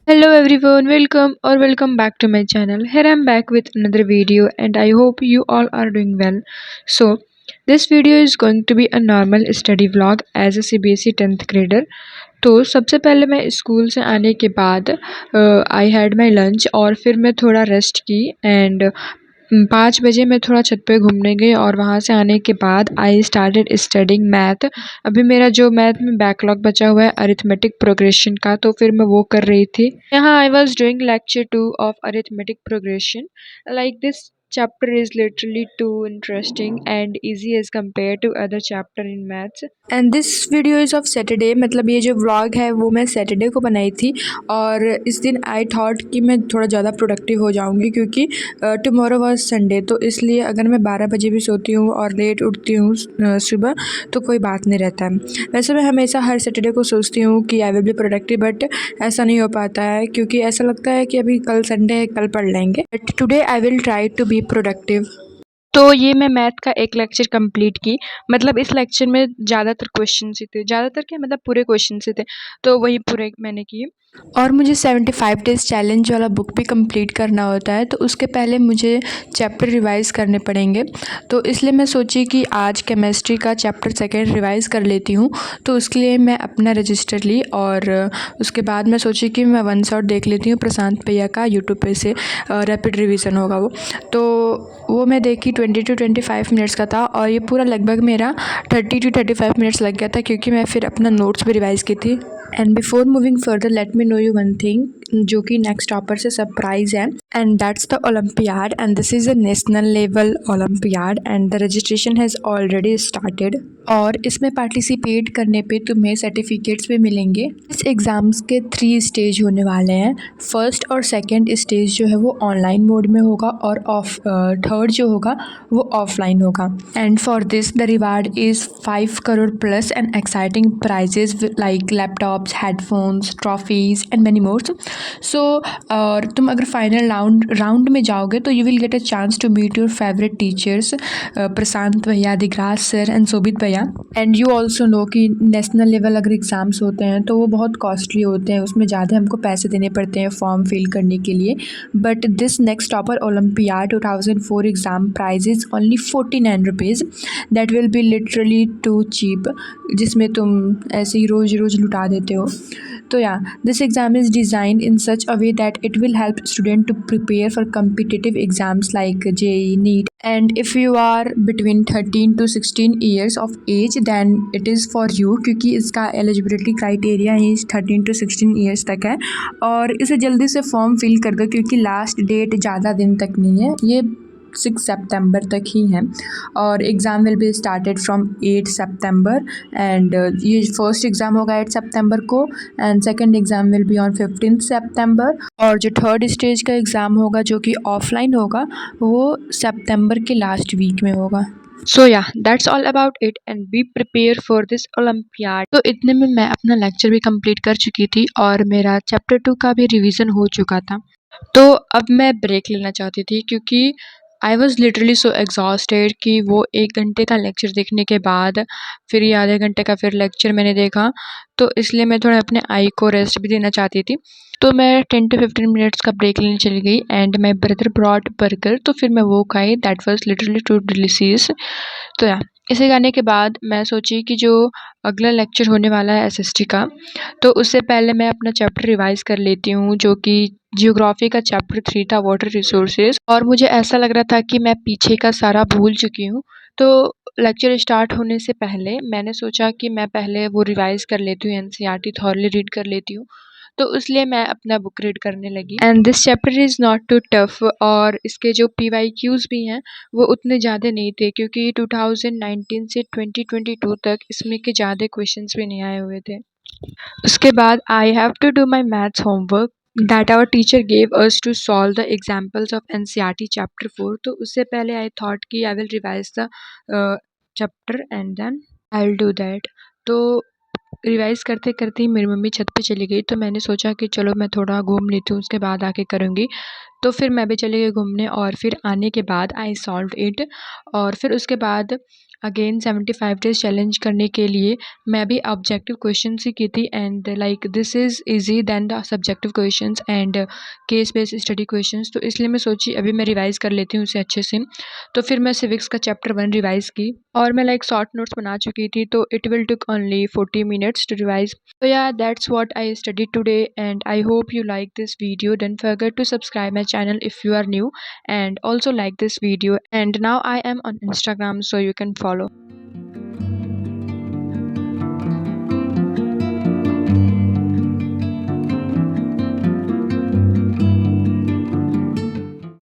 Hello everyone, welcome back to my channel. Here I'm back with another video and I hope you all are doing well. So, this video is going to be a normal study vlog as a CBSE 10th grader. तो सबसे पहले मैं school से आने के बाद I had my lunch और फिर मैं थोड़ा रेस्ट की एंड 5 बजे मैं थोड़ा छत पे घूमने गई और वहाँ से आने के बाद आई स्टार्टेड स्टडिंग मैथ। अभी मेरा जो मैथ में बैकलॉग बचा हुआ है अरिथमेटिक प्रोग्रेशन का, तो फिर मैं वो कर रही थी। यहाँ I was doing lecture 2 of arithmetic progression. Like this chapter is literally too interesting and easy as compared to other chapter in maths. And this video is of Saturday, मतलब ये जो व्लॉग है वो मैं सैटरडे को बनाई थी और इस दिन आई थॉट कि मैं थोड़ा ज़्यादा प्रोडक्टिव हो जाऊंगी क्योंकि टुमारो वाज संडे। तो इसलिए अगर मैं 12 बजे भी सोती हूँ और लेट उठती हूँ सुबह तो कोई बात नहीं रहता है। वैसे मैं हमेशा हर सैटरडे को सोचती हूँ कि I will be productive, but ऐसा नहीं हो पाता है क्योंकि ऐसा लगता है कि अभी कल संडे है, कल पढ़ लेंगे। But today I will try to be productive. तो ये मैं मैथ का एक लेक्चर कंप्लीट की। मतलब इस लेक्चर में ज़्यादातर क्वेश्चंस ही थे, ज़्यादातर क्या मतलब पूरे क्वेश्चंस ही थे, तो वही पूरे मैंने किए। और मुझे 75 डेज़ चैलेंज वाला बुक भी कंप्लीट करना होता है, तो उसके पहले मुझे चैप्टर रिवाइज़ करने पड़ेंगे। तो इसलिए मैं सोची कि आज केमिस्ट्री का चैप्टर 2 रिवाइज़ कर लेती हूँ। तो उसके लिए मैं अपना रजिस्टर ली और उसके बाद मैं सोची कि मैं वन शॉट देख लेती हूँ प्रशांत भैया का यूट्यूब पे से, रैपिड रिवीजन होगा वो। तो वो मैं देखी 20 to 25 मिनट्स का था और ये पूरा लगभग मेरा 30 to 35 मिनट्स लग गया था क्योंकि मैं फिर अपना नोट्स भी रिवाइज़ की थी। And before moving further let me know you one thing, जो कि नेक्स्ट टॉपर से सरप्राइज है, and that's the olympiad and this is a national level olympiad and the registration has already started. और इसमें participate करने पे तुम्हें certificates भी मिलेंगे। इस एग्ज़ाम्स के 3 स्टेज होने वाले हैं। फर्स्ट और सेकंड स्टेज जो है वो ऑनलाइन मोड में होगा और थर्ड जो होगा वो ऑफलाइन होगा। And for this the reward is 5 crore plus and exciting prizes like laptops, headphones, trophies and many mores. So और तुम अगर फाइनल राउंड में जाओगे तो you will get a chance to meet your favourite teachers, Prashant bhaiya, Digraj sir and Shobhit bhaiya. And you also know कि national level अगर exams होते हैं तो वो बहुत कॉस्टली होते हैं, उसमें ज़्यादा हमको पैसे देने पड़ते हैं फॉर्म फिल करने के लिए। But this next topper olympiad 2004 exam price is only 49 rupees. That will be literally too cheap, जिसमें तुम ऐसे ही रोज़ रोज़ लुटा देते हो। तो yeah this exam is design in such a way that it will help student to prepare for competitive exams like JEE, NEET। And if you are between 13 to 16 years of age then it is for you, क्योंकि इसका eligibility criteria ही 13 to 16 years तक है। और इसे जल्दी से form fill कर दो क्योंकि लास्ट डेट ज़्यादा दिन तक नहीं है, ये 6 सितंबर तक ही है। और exam will be started from 8 September and ये फर्स्ट एग्ज़ाम होगा 8 सितंबर को and second exam will be on 15 सितंबर। और जो थर्ड स्टेज का एग्ज़ाम होगा जो कि ऑफलाइन होगा वो सितंबर के लास्ट वीक में होगा। सो या that's all about it and be prepare for this olympiad. तो इतने में मैं अपना लेक्चर भी कंप्लीट कर चुकी थी और मेरा चैप्टर 2 का भी रिवीजन हो चुका था। तो अब मैं ब्रेक लेना चाहती थी क्योंकि I was literally so exhausted कि वो 1 घंटे का लेक्चर देखने के बाद फिर ये आधे घंटे का फिर लेक्चर मैंने देखा, तो इसलिए मैं थोड़ा अपने आई को रेस्ट भी देना चाहती थी। तो मैं 10 to 15 मिनट्स का ब्रेक लेने चली गई and my brother brought burger, तो फिर मैं वो खाई। That was literally too delicious. तो या इसे खाने के बाद मैं सोची कि जो अगला लेक्चर होने वाला है SST का, तो उससे पहले मैं अपना चैप्टर रिवाइज कर लेती हूँ जो कि जियोग्राफी का चैप्टर 3 था, वाटर रिसोर्सेज। और मुझे ऐसा लग रहा था कि मैं पीछे का सारा भूल चुकी हूँ, तो लेक्चर स्टार्ट होने से पहले मैंने सोचा कि मैं पहले वो रिवाइज कर लेती हूँ, NCERT थॉरली रीड कर लेती हूँ। तो इसलिए मैं अपना बुक रीड करने लगी and this chapter is not too tough. और इसके जो PYQs भी हैं वो उतने ज़्यादा नहीं थे क्योंकि 2019 से 2022 तक इसमें के ज़्यादा क्वेश्चंस भी नहीं आए हुए थे। उसके बाद I have to do my maths homework that our teacher gave us to solve the examples of NCERT chapter 4। तो उससे पहले आई थॉट कि I will revise the chapter and then I will do that. तो revise करते करते ही मेरी mummy छत पे चली गई, तो मैंने सोचा कि चलो मैं थोड़ा घूम लेती हूँ, उसके बाद आके करूँगी। तो फिर मैं भी चली गई घूमने और फिर आने के बाद आई सॉल्व्ड इट। और फिर उसके बाद अगेन 75 डेज चैलेंज करने के लिए मैं भी ऑब्जेक्टिव क्वेश्चन ही की थी and like this is easy than the subjective questions and case based study questions, तो इसलिए मैं सोची अभी मैं रिवाइज़ कर लेती हूँ उसे अच्छे से। तो फिर मैं सिविक्स का चैप्टर 1 रिवाइज़ की और मैं लाइक शॉर्ट नोट्स बना चुकी थी, तो it will took only 40 minutes to revise. So yeah, that's what I studied today and I hope you like this video. Don't forget to subscribe my channel if you are new and also like this video. And now I am on Instagram so you can follow.